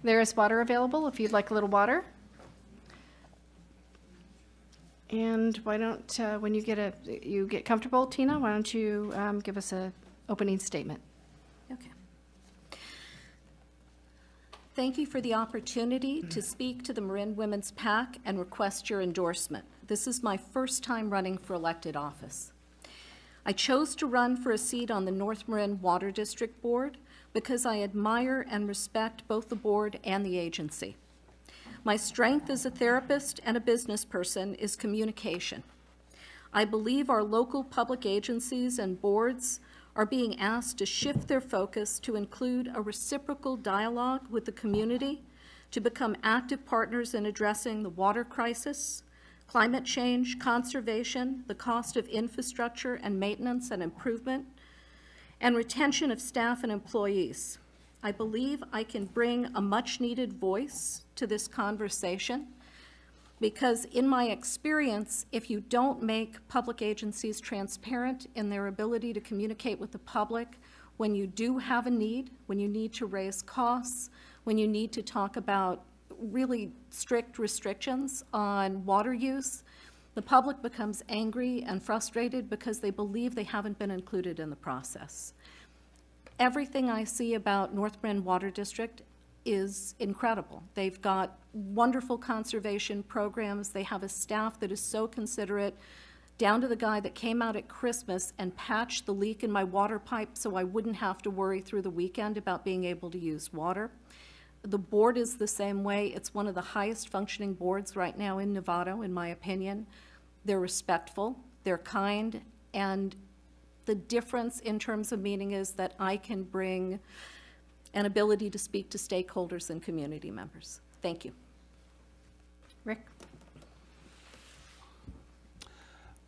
there is water available if you'd like a little water. And why don't, when you get comfortable, Tina, why don't you give us an opening statement? Okay. Thank you for the opportunity to speak to the Marin Women's PAC and request your endorsement. This is my first time running for elected office. I chose to run for a seat on the North Marin Water District Board because I admire and respect both the board and the agency. My strength as a therapist and a business person is communication. I believe our local public agencies and boards are being asked to shift their focus to include a reciprocal dialogue with the community, to become active partners in addressing the water crisis, climate change, conservation, the cost of infrastructure and maintenance and improvement, and retention of staff and employees. I believe I can bring a much-needed voice to this conversation because in my experience, if you don't make public agencies transparent in their ability to communicate with the public when you do have a need, when you need to raise costs, when you need to talk about really strict restrictions on water use, the public becomes angry and frustrated because they believe they haven't been included in the process. Everything I see about North Marin Water District is incredible. They've got wonderful conservation programs. They have a staff that is so considerate, down to the guy that came out at Christmas and patched the leak in my water pipe so I wouldn't have to worry through the weekend about being able to use water. The board is the same way. It's one of the highest functioning boards right now in Novato, in my opinion. They're respectful, they're kind, and the difference in terms of meaning is that I can bring an ability to speak to stakeholders and community members. Thank you. Rick?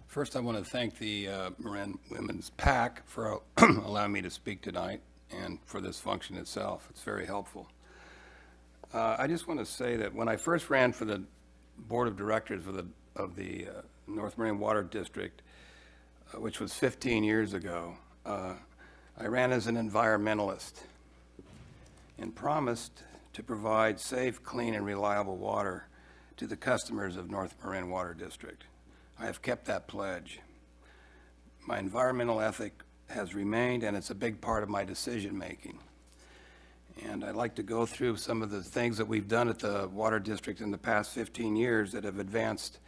First, I want to thank the Marin Women's PAC for allowing me to speak tonight and for this function itself. It's very helpful. I just want to say that when I first ran for the board of directors of the North Marin Water District, which was 15 years ago, I ran as an environmentalist and promised to provide safe, clean, and reliable water to the customers of North Marin Water District. I have kept that pledge. My environmental ethic has remained, and it's a big part of my decision-making. And I'd like to go through some of the things that we've done at the Water District in the past 15 years that have advanced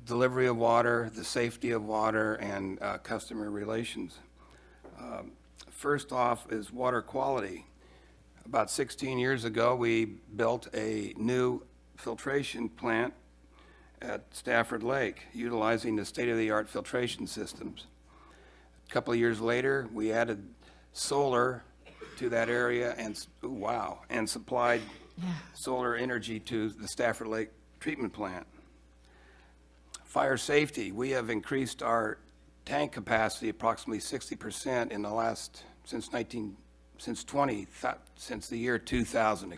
delivery of water, the safety of water, and customer relations. First off is water quality. About 16 years ago, we built a new filtration plant at Stafford Lake, utilizing the state-of-the-art filtration systems. A couple of years later, we added solar to that area and supplied solar energy to the Stafford Lake treatment plant. Fire safety, we have increased our tank capacity approximately 60% in the last, since the year 2000,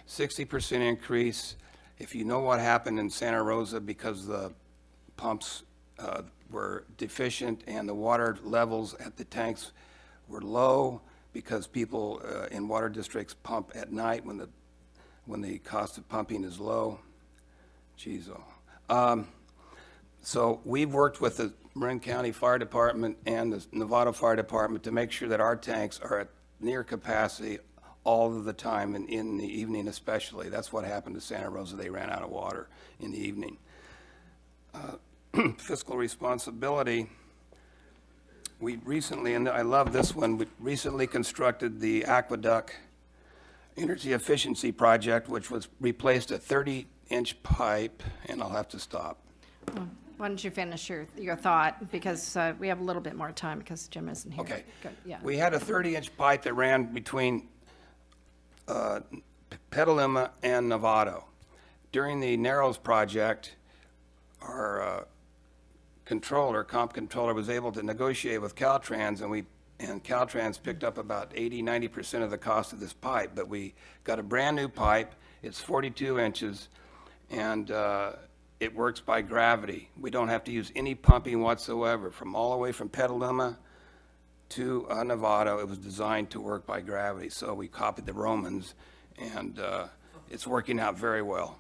60% increase. If you know what happened in Santa Rosa because the pumps were deficient and the water levels at the tanks were low because people in water districts pump at night when the cost of pumping is low. Geez, so we've worked with the Marin County Fire Department and the Novato Fire Department to make sure that our tanks are at near capacity all of the time, and in the evening especially. That's what happened to Santa Rosa. They ran out of water in the evening. Fiscal responsibility. We recently, and I love this one, we recently constructed the Aqueduct Energy Efficiency Project, which replaced a 30-inch pipe, and I'll have to stop. Why don't you finish your thought, because we have a little bit more time because Jim isn't here. Okay. Good. Yeah. We had a 30-inch pipe that ran between Petaluma and Novato. During the Narrows project, our comp controller was able to negotiate with Caltrans, and Caltrans picked up about 80–90% of the cost of this pipe. But we got a brand new pipe. It's 42 inches, and it works by gravity. We don't have to use any pumping whatsoever, from all the way from Petaluma to Novato. It was designed to work by gravity, so we copied the Romans, and it's working out very well.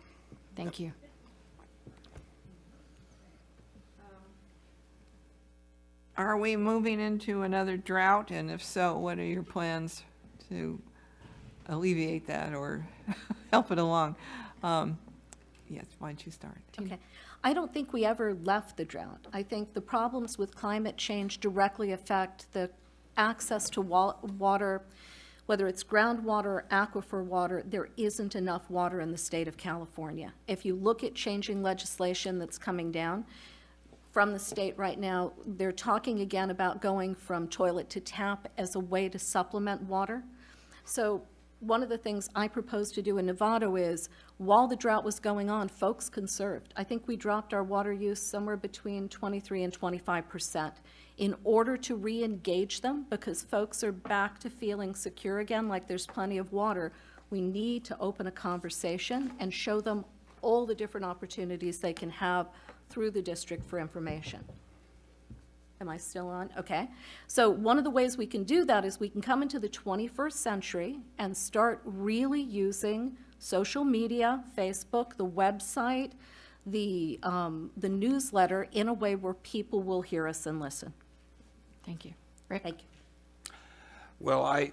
Thank you. Are we moving into another drought? And if so, what are your plans to alleviate that or help it along? Yes, why don't you start? Okay. I don't think we ever left the drought. I think the problems with climate change directly affect the access to water, whether it's groundwater or aquifer water. There isn't enough water in the state of California. If you look at changing legislation that's coming down from the state right now, they're talking again about going from toilet to tap as a way to supplement water. So one of the things I propose to do in Novato is, while the drought was going on, folks conserved. I think we dropped our water use somewhere between 23 and 25% in order to re-engage them, because folks are back to feeling secure again, like there's plenty of water. We need to open a conversation and show them all the different opportunities they can have through the district for information. Am I still on? Okay. So one of the ways we can do that is we can come into the 21st century and start really using social media, Facebook, the website, the newsletter in a way where people will hear us and listen. Thank you. Rick? Thank you. Well, I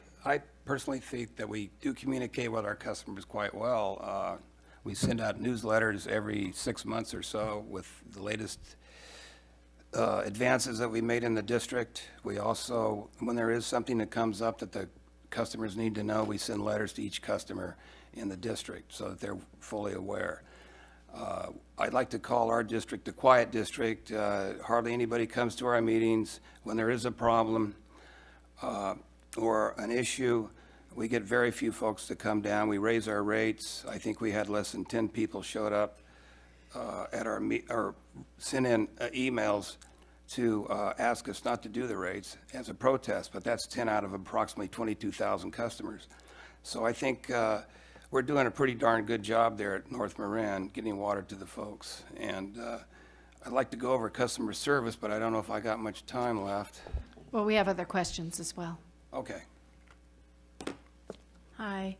personally think that we do communicate with our customers quite well. We send out newsletters every 6 months or so with the latest advances that we made in the district. We also, when there is something that comes up that the customers need to know, we send letters to each customer in the district so that they're fully aware. I'd like to call our district the quiet district. Hardly anybody comes to our meetings. When there is a problem or an issue, we get very few folks to come down. We raise our rates. I think we had less than 10 people showed up at our or sent in emails to ask us not to do the rates as a protest, but that's 10 out of approximately 22,000 customers. So I think we're doing a pretty darn good job there at North Marin getting water to the folks. And I'd like to go over customer service, but I don't know if I got much time left. Well, we have other questions as well. Okay. Hi.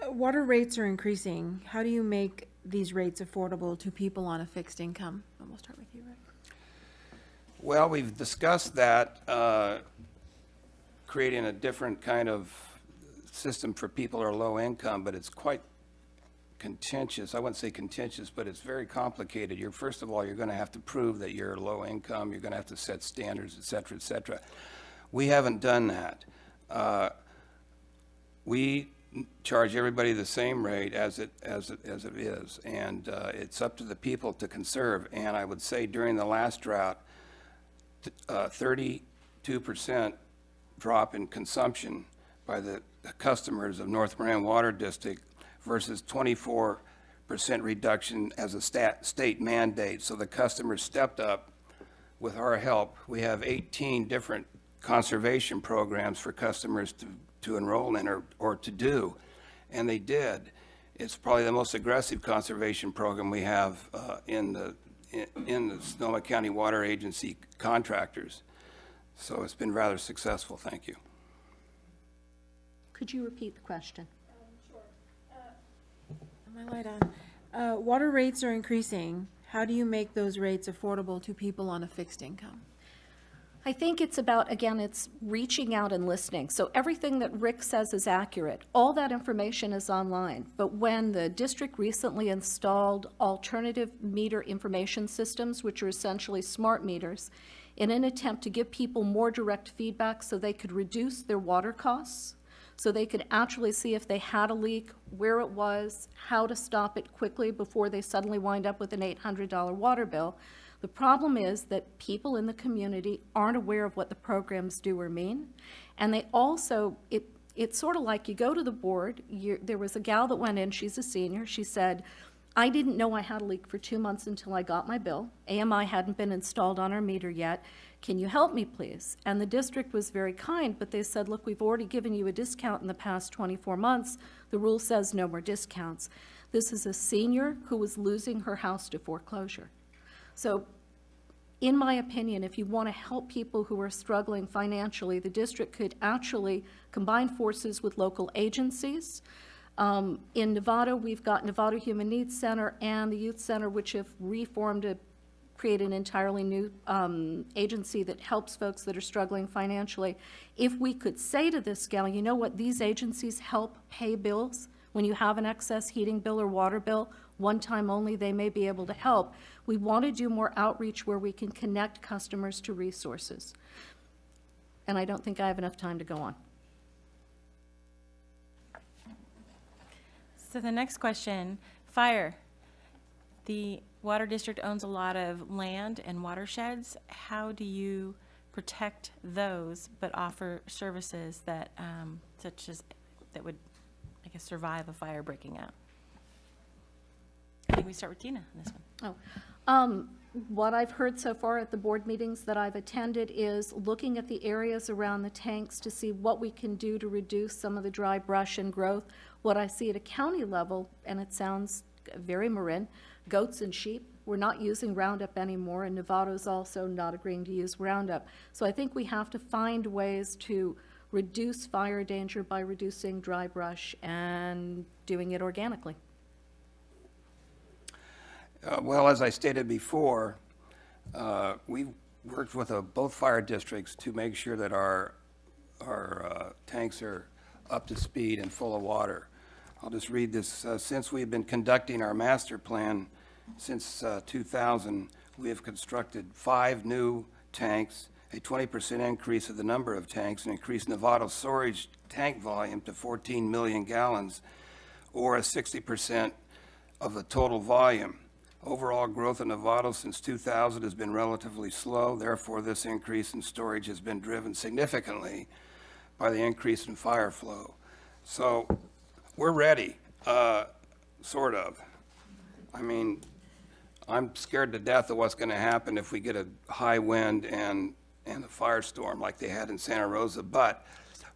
Water rates are increasing. How do you make these rates affordable to people on a fixed income? And we'll start with you, Rick. Well, we've discussed that, creating a different kind of system for people who are low income, but it's quite contentious. I wouldn't say contentious, but it's very complicated. First of all, you're going to have to prove that you're low income. You're going to have to set standards, et cetera, et cetera. We haven't done that. We charge everybody the same rate as it is, and it's up to the people to conserve. And I would say during the last drought, 32% drop in consumption by the customers of North Marin Water District versus 24% reduction as a state mandate. So the customers stepped up with our help. We have 18 different conservation programs for customers to enroll in or to do, and they did. It's probably the most aggressive conservation program we have in the Sonoma County Water Agency contractors. So it's been rather successful. Thank you. Could you repeat the question? Am I light on? Water rates are increasing. How do you make those rates affordable to people on a fixed income? I think it's about, again, it's reaching out and listening. So everything that Rick says is accurate. All that information is online. But when the district recently installed alternative meter information systems, which are essentially smart meters, in an attempt to give people more direct feedback so they could reduce their water costs, so they could actually see if they had a leak, where it was, how to stop it quickly before they suddenly wind up with an $800 water bill. The problem is that people in the community aren't aware of what the programs do or mean. And they also, it's sort of like you go to the board, there was a gal that went in, she's a senior, she said, I didn't know I had a leak for 2 months until I got my bill. AMI hadn't been installed on our meter yet. Can you help me, please? And the district was very kind, but they said, look, we've already given you a discount in the past 24 months. The rule says no more discounts. This is a senior who was losing her house to foreclosure. So in my opinion, if you want to help people who are struggling financially, the district could actually combine forces with local agencies. In Nevada, we've got Nevada Human Needs Center and the Youth Center, which have reformed to create an entirely new agency that helps folks that are struggling financially. If we could say to this gal, you know what, these agencies help pay bills. When you have an excess heating bill or water bill, one time only, they may be able to help. We want to do more outreach where we can connect customers to resources. And I don't think I have enough time to go on. So the next question, fire. The water district owns a lot of land and watersheds. How do you protect those but offer services that, such as, that would, I guess, survive a fire breaking out? I think we start with Tina on this one. What I've heard so far at the board meetings that I've attended is looking at the areas around the tanks to see what we can do to reduce some of the dry brush and growth. What I see at a county level, and it sounds very Marin, goats and sheep. We're not using Roundup anymore, and Nevada's also not agreeing to use Roundup. So I think we have to find ways to reduce fire danger by reducing dry brush and doing it organically. Well, as I stated before, we've worked with both fire districts to make sure that our tanks are up to speed and full of water. I'll just read this. Since we've been conducting our master plan since 2000, we have constructed 5 new tanks, a 20% increase of the number of tanks, and increased Nevada's storage tank volume to 14 million gallons, or a 60% of the total volume. Overall growth in Nevada since 2000 has been relatively slow. Therefore, this increase in storage has been driven significantly by the increase in fire flow. So we're ready, sort of. I mean, I'm scared to death of what's going to happen if we get a high wind and a firestorm like they had in Santa Rosa, but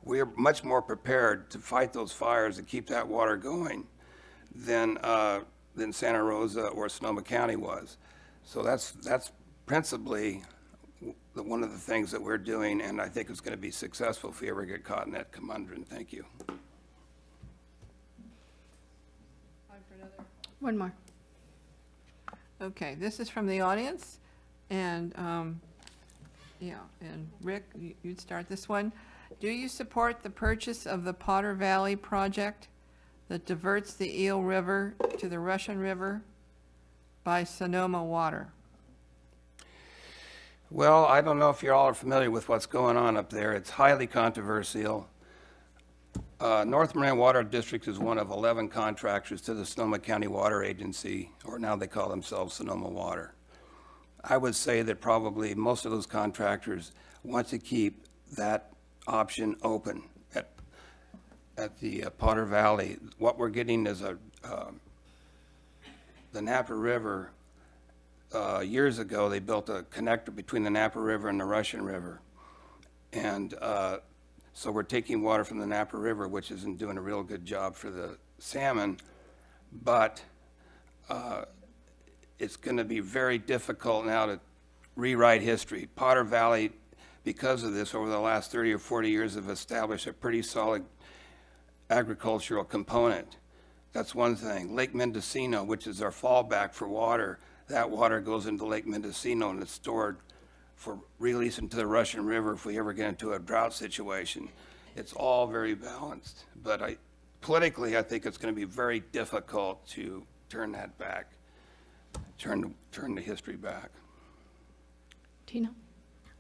we're much more prepared to fight those fires and keep that water going than Santa Rosa or Sonoma County was. So that's principally one of the things that we're doing, and I think it's going to be successful if we ever get caught in that conundrum. Thank you. One more. Okay, this is from the audience, and, yeah, and Rick, you'd start this one. Do you support the purchase of the Potter Valley project that diverts the Eel River to the Russian River by Sonoma Water? Well, I don't know if you all are familiar with what's going on up there. It's highly controversial. North Marin Water District is one of 11 contractors to the Sonoma County Water Agency, or now they call themselves Sonoma Water. I would say that probably most of those contractors want to keep that option open at the Potter Valley. What we're getting is the Napa River. Years ago, they built a connector between the Napa River and the Russian River. And so we're taking water from the Napa River, which isn't doing a real good job for the salmon, but it's going to be very difficult now to rewrite history. Potter Valley, because of this, over the last 30 or 40 years, have established a pretty solid agricultural component. That's one thing. Lake Mendocino, which is our fallback for water, that water goes into Lake Mendocino and it's stored for release into the Russian River if we ever get into a drought situation. It's all very balanced, but politically, I think it's going to be very difficult to turn that back, turn the history back. Tina?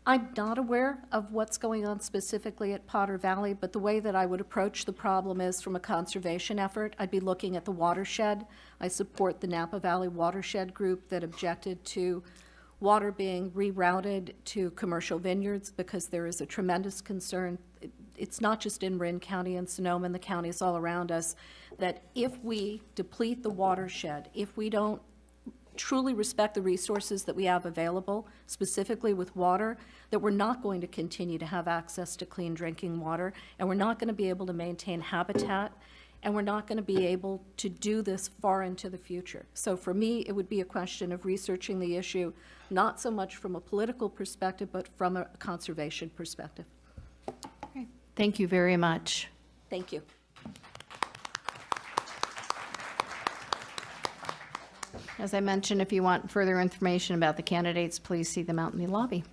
I'm not aware of what's going on specifically at Potter Valley, but the way that I would approach the problem is from a conservation effort. I'd be looking at the watershed. I support the Napa Valley Watershed Group that objected to water being rerouted to commercial vineyards because there is a tremendous concern. It's not just in Marin County and Sonoma and the counties all around us, that if we deplete the watershed, if we don't truly respect the resources that we have available, specifically with water, that we're not going to continue to have access to clean drinking water, and we're not going to be able to maintain habitat and we're not going to be able to do this far into the future. So for me, it would be a question of researching the issue, not so much from a political perspective, but from a conservation perspective. Thank you very much. Thank you. As I mentioned, if you want further information about the candidates, please see them out in the lobby.